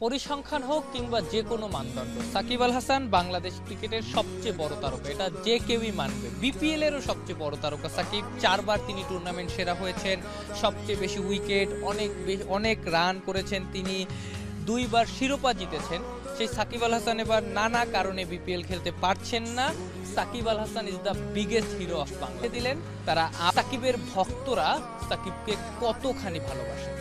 পরিসংখ্যান হোক কিংবা যে কোনো মানদণ্ড, সাকিব আল হাসান বাংলাদেশ ক্রিকেটের সবচেয়ে বড় তারকা, এটা যে কেউই মানবে। বিপিএল এরও সবচেয়ে বড় তারকা সাকিব। 4বার তিনি টুর্নামেন্ট সেরা হয়েছেন, সবচেয়ে বেশি উইকেট, অনেক রান করেছেন তিনি, 2বার শিরোপা জিতেছেন। সেই সাকিব আল হাসান এবার নানা কারণে বিপিএল খেলতে পারছেন না। Shakib Al Hasan is the biggest hero of Bangla দিলেন তারা। সাকিবের ভক্তরা সাকিবকে কতখানি ভালোবাসেন।